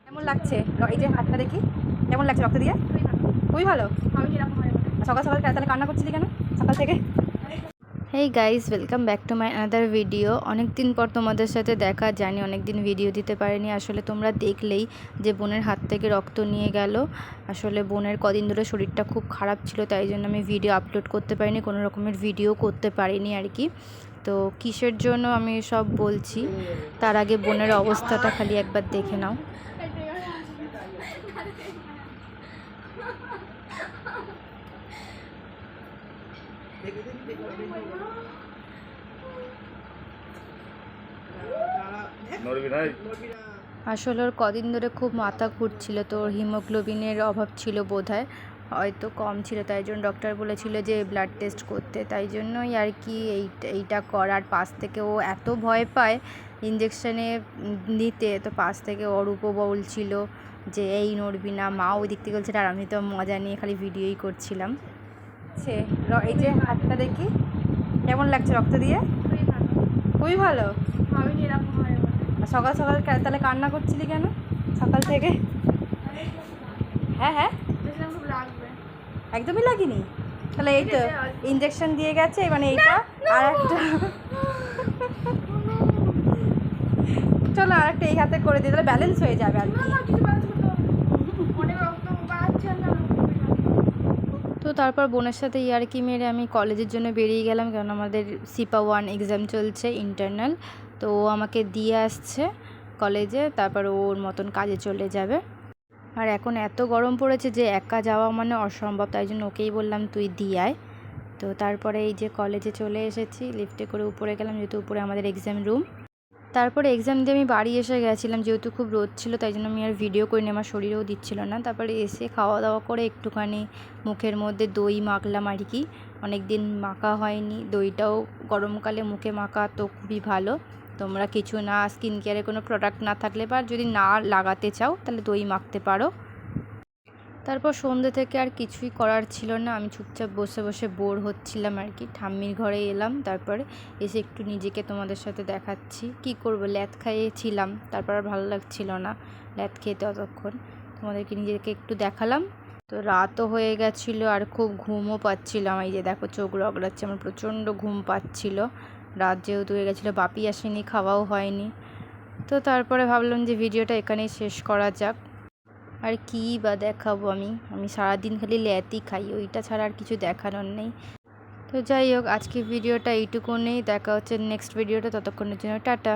কেমন লাগছে এই যে হাতটা দেখি, কেমন লাগছে রক্ত দিয়ে? খুবই ভালো। সকাল সকাল তাহলে কান্না করছিলি কেন সকাল থেকে? Hey guys, welcome back to my another video. অনেক দিন পর তোমাদের সাথে দেখা, জানি অনেক দিন ভিডিও দিতে পারিনি। আসলে তোমরা দেখলেই যে বোনের হাত থেকে রক্ত নিয়ে গেল। আসলে বোনের কদিন ধরে শরীরটা খুব খারাপ ছিল, তাই জন্য আমি ভিডিও আপলোড করতে পারিনি, কোনো রকমের ভিডিও করতে পারিনি আর কি। তো কিসের জন্য আমি সব বলছি, তার আগে বোনের অবস্থাটা খালি একবার দেখে নাও। আসলে ওর কদিন ধরে খুব মাথা ঘুরছিল, তো ওর হিমোগ্লোবিনের অভাব ছিল বোধহয়, হয়তো কম ছিল, তাই জন্য ডক্টর বলেছিল যে ব্লাড টেস্ট করতে। তাই জন্যই আর কি এইটা করার। পাশ থেকে ও এত ভয় পায় ইঞ্জেকশানে নিতে, তো পাশ থেকে অরূপও বলছিল যে এই নড়বি না, মা ওই দিক থেকে বলছে, আর আমি তো মজা নিয়ে খালি ভিডিওই করছিলাম। এই যে হাতটা দেখি, কেমন লাগছে রক্ত দিয়ে? খুবই ভালো। সকাল সকাল তাহলে কান্না করছিলি কেন সকাল থেকে? হ্যাঁ হ্যাঁ, একদমই লাগেনি। তাহলে এই তো ইঞ্জেকশন দিয়ে গেছে, মানে এইটা আর একটা। চলো আর একটা এই হাতে করে দিই, তাহলে ব্যালেন্স হয়ে যাবে আর কি। তো তারপর বোনের সাথে ইয়ার্কি মেরে আমি কলেজের জন্য বেরিয়ে গেলাম, কারণ আমাদের সিপা 1 এক্সাম চলছে, ইন্টারনাল। তো ও আমাকে দিয়ে আসছে কলেজে, তারপর ওর মতন কাজে চলে যাবে। আর এখন এত গরম পড়েছে যে একা যাওয়া মানে অসম্ভব, তাই জন্য ওকেই বললাম তুই দিয়ে আয়। তো তারপরে এই যে কলেজে চলে এসেছি, লিফটে করে উপরে গেলাম, যেহেতু উপরে আমাদের এক্সাম রুম। তারপরে এক্সাম দিয়ে আমি বাড়ি এসে গেছিলাম, যেহেতু খুব রোদ ছিল, তাই জন্য আমি আর ভিডিও করিনি, আমার শরীরেও দিচ্ছিল না। তারপরে এসে খাওয়া দাওয়া করে একটুখানি মুখের মধ্যে দই মাখলাম আর কি, অনেক দিন মাখা হয়নি। দইটাও গরমকালে মুখে মাখা তো খুবই ভালো। তোমরা কিছু না, স্কিন কেয়ারে কোনো প্রোডাক্ট না থাকলে বা যদি না লাগাতে চাও তাহলে দই মাখতে পারো। তারপর সন্ধ্যে থেকে আর কিছুই করার ছিল না, আমি চুপচাপ বসে বসে বোর হচ্ছিলাম আর কি। ঠাম্মির ঘরে এলাম, তারপরে এসে একটু নিজেকে তোমাদের সাথে দেখাচ্ছি। কি করব, ল্যাদ খাইয়েছিলাম, তারপর আর ভালো লাগছিল না ল্যাদ খেতে অতক্ষণ। তোমাদেরকে নিজেকে একটু দেখালাম। তো রাতও হয়ে গেছিলো আর খুব ঘুমও পাচ্ছিলাম। এই যে দেখো চোখ রগড়াচ্ছে, আমার প্রচণ্ড ঘুম পাচ্ছিল। রাত যেহেতু হয়ে গেছিলো, বাপি আসেনি, খাওয়াও হয়নি। তো তারপরে ভাবলাম যে ভিডিওটা এখানেই শেষ করা যাক। আর কী বা দেখাবো, আমি সারাদিন খালি ল্যাতই খাই, ওইটা ছাড়া আর কিছু দেখানোর নেই। তো যাই হোক, আজকে ভিডিওটা এইটুকুনেই, দেখা হচ্ছে নেক্সট ভিডিওটা, ততক্ষণের জন্য টাটা।